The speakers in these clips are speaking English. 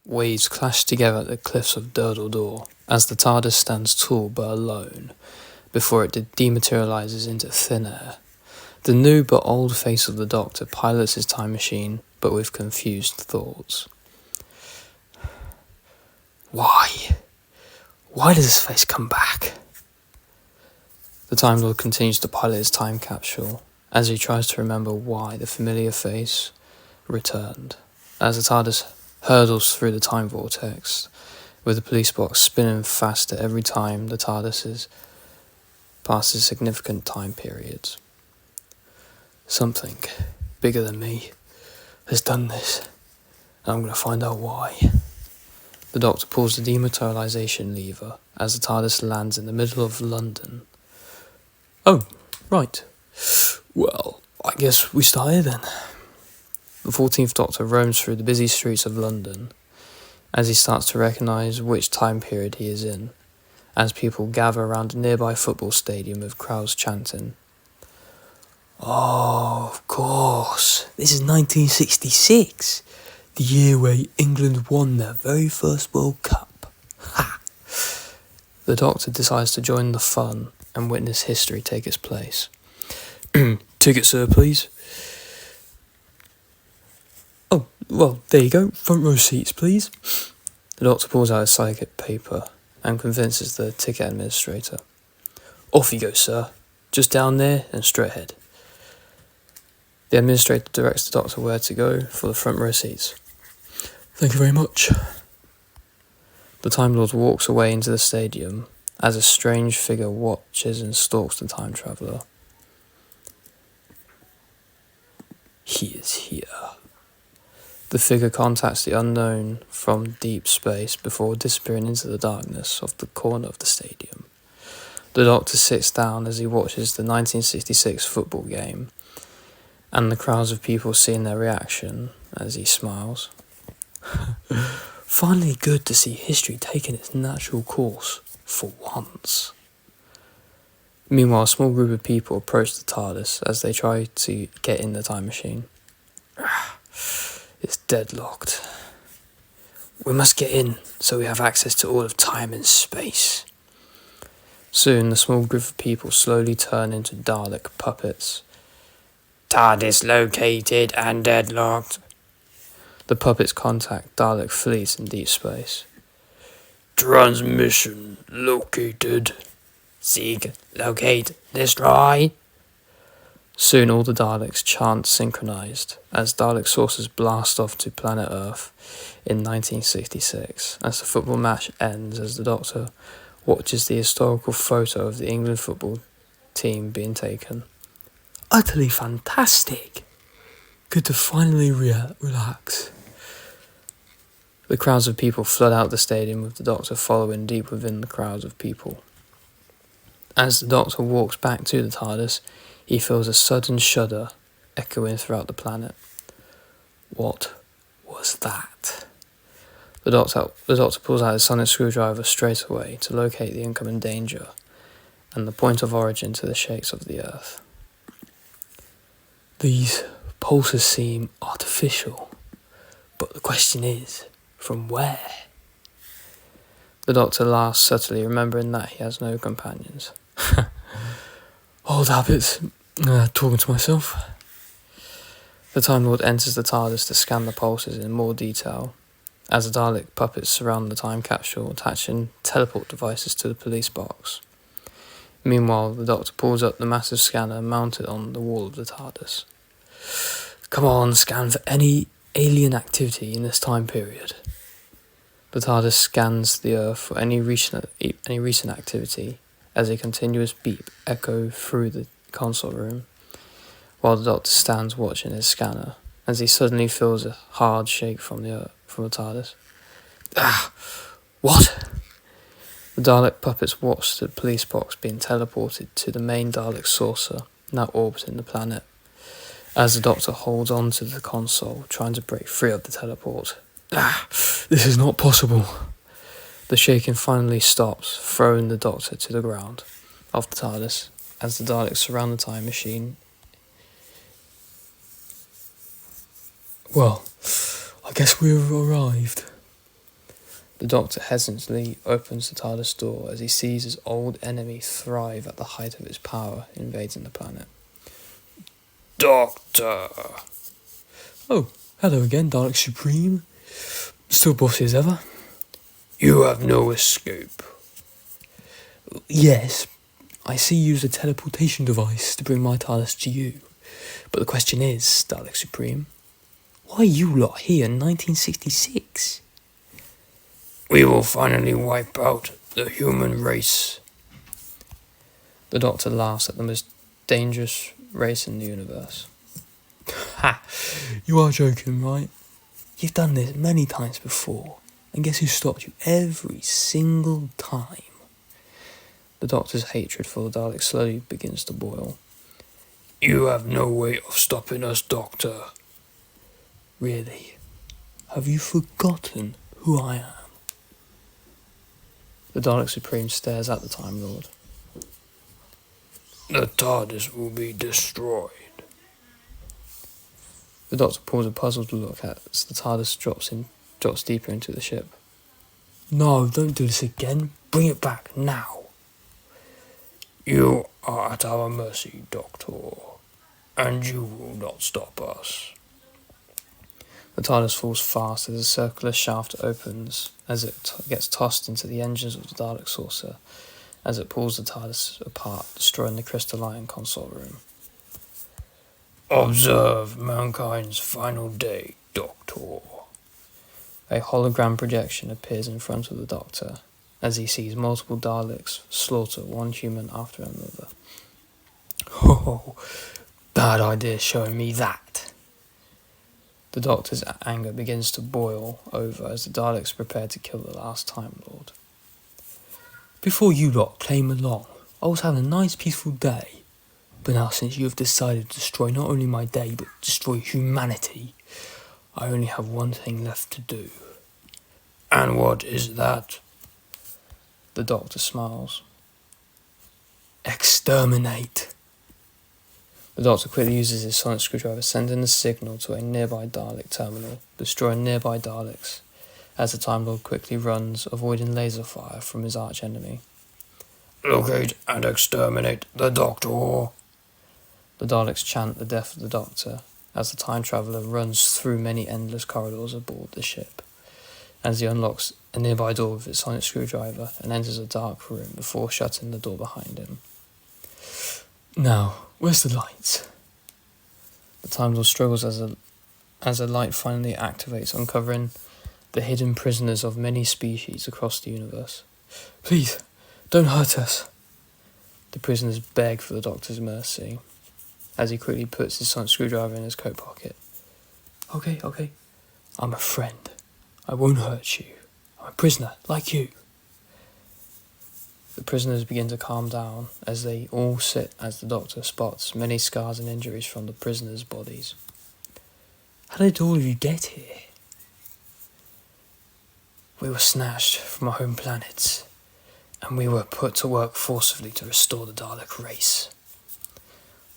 waves clash together at the cliffs of Durdledore as the TARDIS stands tall but alone before it dematerializes into thin air. The new but old face of the Doctor pilots his time machine, but with confused thoughts. Why? Why does this face come back? The Time Lord continues to pilot his time capsule as he tries to remember why the familiar face returned. As the TARDIS hurdles through the time vortex, with the police box spinning faster every time the TARDIS passes significant time periods. Something bigger than me has done this, and I'm going to find out why. The Doctor pulls the dematerialization lever as the TARDIS lands in the middle of London. Oh, right. Well, I guess we start here then. The 14th Doctor roams through the busy streets of London as he starts to recognise which time period he is in, as people gather around a nearby football stadium with crowds chanting. Oh, of course, this is 1966, the year where England won their very first World Cup. Ha! The Doctor decides to join the fun and witness history take its place. Ticket, sir, please. Oh, well, there you go. Front row seats, please. The Doctor pulls out his psychic paper and convinces the ticket administrator. Off you go, sir. Just down there and straight ahead. The administrator directs the Doctor where to go for the front row seats. Thank you very much. The Time Lord walks away into the stadium as a strange figure watches and stalks the time traveller. He is here. The figure contacts the unknown from deep space before disappearing into the darkness of the corner of the stadium. The Doctor sits down as he watches the 1966 football game, and the crowds of people seeing their reaction as he smiles. Finally good to see history taking its natural course, for once. Meanwhile, a small group of people approach the TARDIS as they try to get in the time machine. It's deadlocked. We must get in so we have access to all of time and space. Soon, the small group of people slowly turn into Dalek puppets. TARDIS located and deadlocked. The puppets contact Dalek fleets in deep space. Transmission located. Seek, locate, destroy. Soon all the Daleks chant synchronized as Dalek sources blast off to planet Earth in 1966 as the football match ends as the Doctor watches the historical photo of the England football team being taken. Utterly fantastic. Good to finally relax. The crowds of people flood out the stadium with the Doctor following deep within the crowds of people. As the Doctor walks back to the TARDIS, he feels a sudden shudder echoing throughout the planet. What was that? The Doctor pulls out his sonic screwdriver straight away to locate the incoming danger and the point of origin to the shakes of the Earth. These pulses seem artificial, but the question is, from where? The Doctor laughs subtly, remembering that he has no companions. Old habits, talking to myself. The Time Lord enters the TARDIS to scan the pulses in more detail, as the Dalek puppets surround the time capsule, attaching teleport devices to the police box. Meanwhile, the Doctor pulls up the massive scanner mounted on the wall of the TARDIS. Come on, scan for any alien activity in this time period. The TARDIS scans the Earth for any recent activity as a continuous beep echoes through the console room, while the Doctor stands watching his scanner as he suddenly feels a hard shake from the TARDIS. Ah! What? The Dalek puppets watch the police box being teleported to the main Dalek saucer, now orbiting the planet, as the Doctor holds on to the console, trying to break free of the teleport. Ah! This is not possible. The shaking finally stops, throwing the Doctor to the ground of the TARDIS, as the Daleks surround the time machine. Well, I guess we've arrived. The Doctor hesitantly opens the TARDIS door as he sees his old enemy thrive at the height of its power, invading the planet. Doctor! Oh, hello again, Dalek Supreme. Still bossy as ever. You have no escape. Yes, I see you use a teleportation device to bring my TARDIS to you. But the question is, Dalek Supreme, why are you lot here in 1966? We will finally wipe out the human race. The Doctor laughs at the most dangerous race in the universe. Ha! You are joking, right? You've done this many times before, and guess who stopped you every single time? The Doctor's hatred for the Daleks slowly begins to boil. You have no way of stopping us, Doctor. Really? Have you forgotten who I am? The Dalek Supreme stares at the Time Lord. The TARDIS will be destroyed. The Doctor pulls a puzzled look as the TARDIS drops deeper into the ship. No, don't do this again. Bring it back now. You are at our mercy, Doctor, and you will not stop us. The TARDIS falls fast as a circular shaft opens as it gets tossed into the engines of the Dalek saucer as it pulls the TARDIS apart, destroying the crystalline console room. Observe mankind's final day, Doctor. A hologram projection appears in front of the Doctor as he sees multiple Daleks slaughter one human after another. Oh, bad idea showing me that. The Doctor's anger begins to boil over as the Daleks prepare to kill the last Time Lord. Before you lot came along, I was having a nice peaceful day. But now since you have decided to destroy not only my day, but destroy humanity, I only have one thing left to do. And what is that? The Doctor smiles. Exterminate. The Doctor quickly uses his sonic screwdriver, sending a signal to a nearby Dalek terminal, destroying nearby Daleks, as the Time Lord quickly runs, avoiding laser fire from his arch-enemy. Locate and exterminate the Doctor. The Daleks chant the death of the Doctor, as the Time Traveller runs through many endless corridors aboard the ship, as he unlocks a nearby door with his sonic screwdriver and enters a dark room before shutting the door behind him. Now, where's the lights? The Time Lord struggles as a light finally activates, uncovering the hidden prisoners of many species across the universe. Please, don't hurt us. The prisoners beg for the Doctor's mercy, as he quickly puts his sonic screwdriver in his coat pocket. Okay. I'm a friend. I won't hurt you. I'm a prisoner, like you. The prisoners begin to calm down as they all sit as the Doctor spots many scars and injuries from the prisoners' bodies. How did all of you get here? We were snatched from our home planets, and we were put to work forcibly to restore the Dalek race.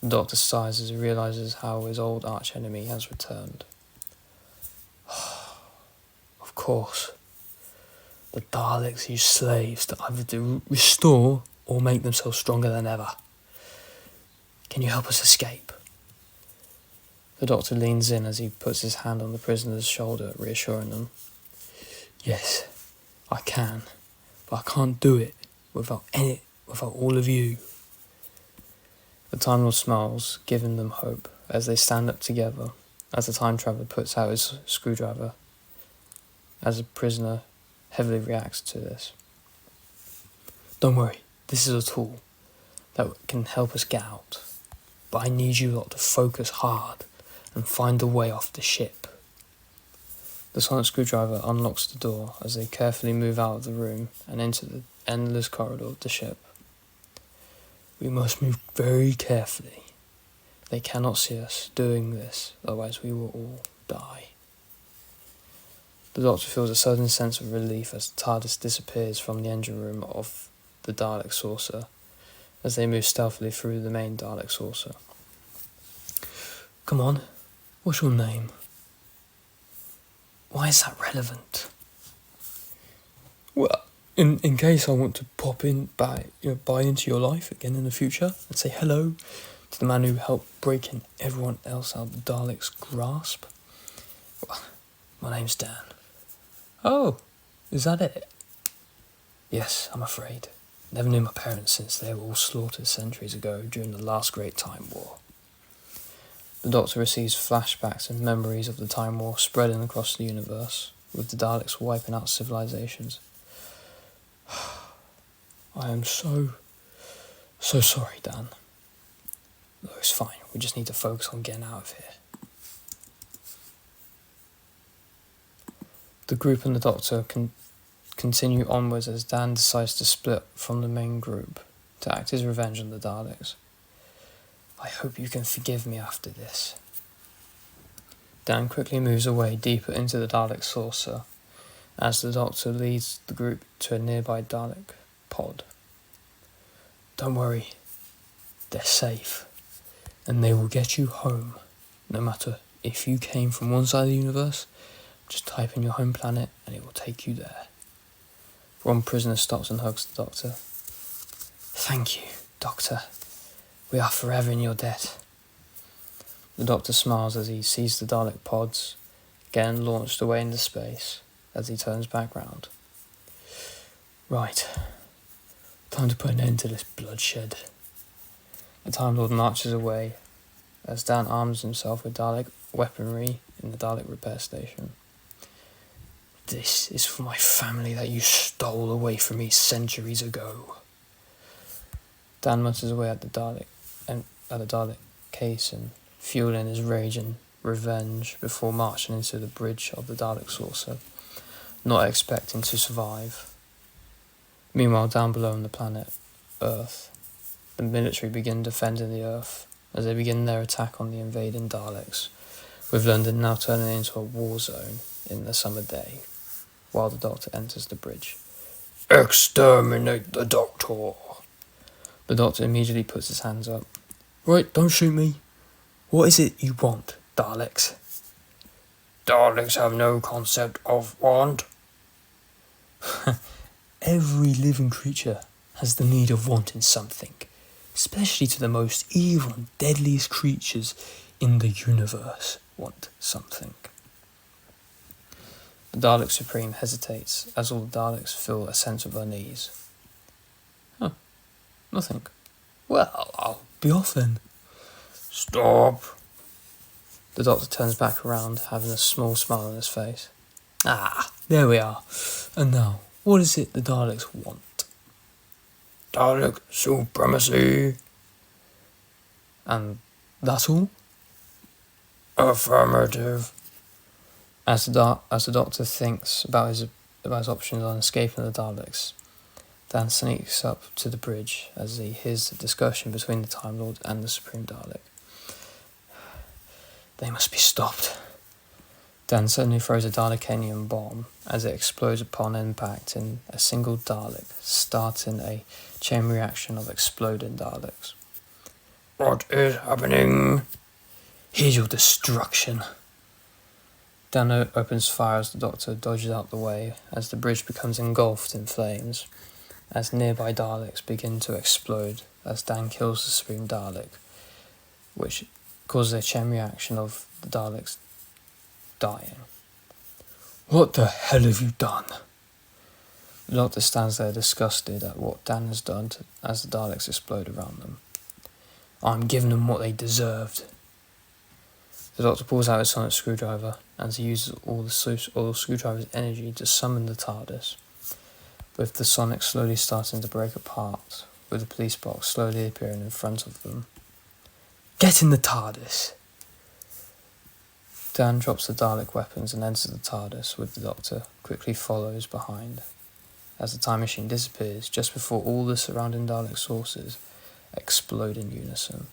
The Doctor sighs as he realises how his old arch-enemy has returned. Of course, the Daleks use slaves to either restore or make themselves stronger than ever. Can you help us escape? The Doctor leans in as he puts his hand on the prisoner's shoulder, reassuring them. Yes, I can, but I can't do it without all of you. The Time Lord smiles, giving them hope as they stand up together, as the Time Traveller puts out his screwdriver, as the prisoner heavily reacts to this. Don't worry, this is a tool that can help us get out, but I need you lot to focus hard and find a way off the ship. The sonic screwdriver unlocks the door as they carefully move out of the room and into the endless corridor of the ship. We must move very carefully. They cannot see us doing this, otherwise we will all die. The Doctor feels a sudden sense of relief as the TARDIS disappears from the engine room of the Dalek saucer, as they move stealthily through the main Dalek saucer. Come on, what's your name? Why is that relevant? Well, in case I want to pop in, buy into your life again in the future and say hello to the man who helped breaking everyone else out of the Daleks' grasp. Well, my name's Dan. Oh, is that it? Yes, I'm afraid. Never knew my parents since they were all slaughtered centuries ago during the last Great Time War. The Doctor receives flashbacks and memories of the Time War spreading across the universe, with the Daleks wiping out civilizations. I am so sorry, Dan. No, it's fine. We just need to focus on getting out of here. The group and the Doctor continue onwards as Dan decides to split from the main group to act his revenge on the Daleks. I hope you can forgive me after this. Dan quickly moves away deeper into the Dalek saucer as the Doctor leads the group to a nearby Dalek pod. Don't worry, they're safe, and they will get you home, no matter if you came from one side of the universe. Just type in your home planet and it will take you there. One prisoner stops and hugs the Doctor. Thank you, Doctor. We are forever in your debt. The Doctor smiles as he sees the Dalek pods again launched away into space as he turns back round. Right. Time to put an end to this bloodshed. The Time Lord marches away as Dan arms himself with Dalek weaponry in the Dalek repair station. This is for my family that you stole away from me centuries ago. Dan mutters away at the Dalek case and fueling his rage and revenge before marching into the bridge of the Dalek saucer, not expecting to survive. Meanwhile, down below on the planet Earth, the military begin defending the Earth as they begin their attack on the invading Daleks, with London now turning into a war zone in the summer day, while the Doctor enters the bridge. Exterminate the Doctor! The Doctor immediately puts his hands up. Right, don't shoot me. What is it you want, Daleks? Daleks have no concept of want. Every living creature has the need of wanting something, especially to the most evil and deadliest creatures in the universe want something. The Dalek Supreme hesitates as all the Daleks feel a sense of unease. Nothing. Well, I'll be off then. Stop. The Doctor turns back around, having a small smile on his face. There we are. And now, what is it the Daleks want? Dalek supremacy. And that's all? Affirmative. As the Doctor thinks about his options on escaping the Daleks, Dan sneaks up to the bridge as he hears the discussion between the Time Lord and the Supreme Dalek. They must be stopped. Dan suddenly throws a Dalekanium bomb as it explodes upon impact in a single Dalek, starting a chain reaction of exploding Daleks. What is happening? Here's your destruction. Dan opens fire as the Doctor dodges out the way as the bridge becomes engulfed in flames, as nearby Daleks begin to explode as Dan kills the Supreme Dalek, which causes a chain reaction of the Daleks dying. What the hell have you done? The Doctor stands there disgusted at what Dan has done as the Daleks explode around them. I'm giving them what they deserved. The Doctor pulls out his sonic screwdriver and he uses all the screwdriver's energy to summon the TARDIS, with the sonic slowly starting to break apart, with the police box slowly appearing in front of them. Get in the TARDIS! Dan drops the Dalek weapons and enters the TARDIS, with the Doctor quickly follows behind, as the time machine disappears just before all the surrounding Dalek sources explode in unison.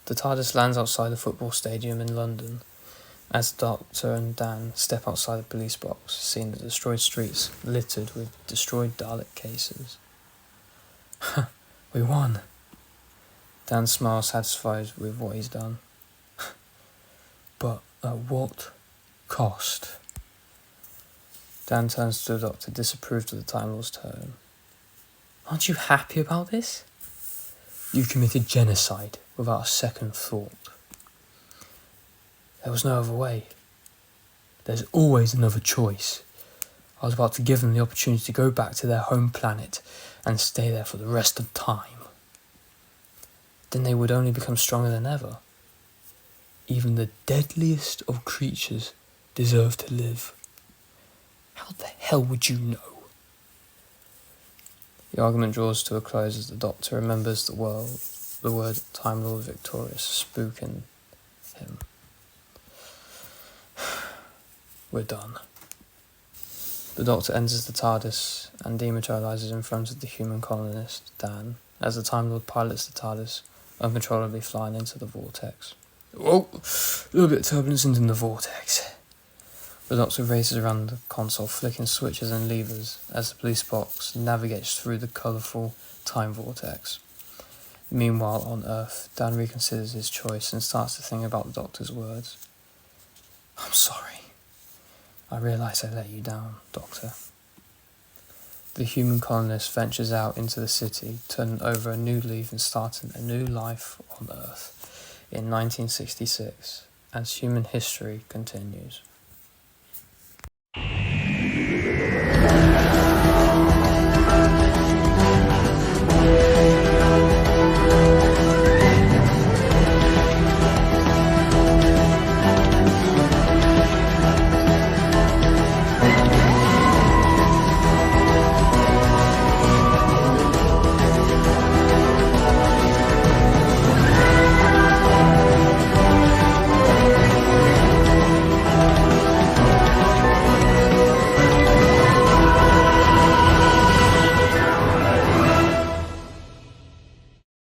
The TARDIS lands outside the football stadium in London, as the Doctor and Dan step outside the police box, seeing the destroyed streets littered with destroyed Dalek cases. We won. Dan smiles, satisfied with what he's done. But at what cost? Dan turns to the Doctor, disapproved of the Time Lord's tone. Aren't you happy about this? You committed genocide without a second thought. There was no other way. There's always another choice. I was about to give them the opportunity to go back to their home planet and stay there for the rest of time. Then they would only become stronger than ever. Even the deadliest of creatures deserve to live. How the hell would you know? The argument draws to a close as the Doctor remembers the word Time Lord Victorious spooking him. We're done. The Doctor enters the TARDIS and dematerialises in front of the human colonist, Dan, as the Time Lord pilots the TARDIS, uncontrollably flying into the vortex. Whoa! A little bit of turbulence in the vortex. The Doctor races around the console, flicking switches and levers as the police box navigates through the colourful time vortex. Meanwhile, on Earth, Dan reconsiders his choice and starts to think about the Doctor's words. I'm sorry. I realise I let you down, Doctor. The human colonist ventures out into the city, turning over a new leaf and starting a new life on Earth in 1966, as human history continues.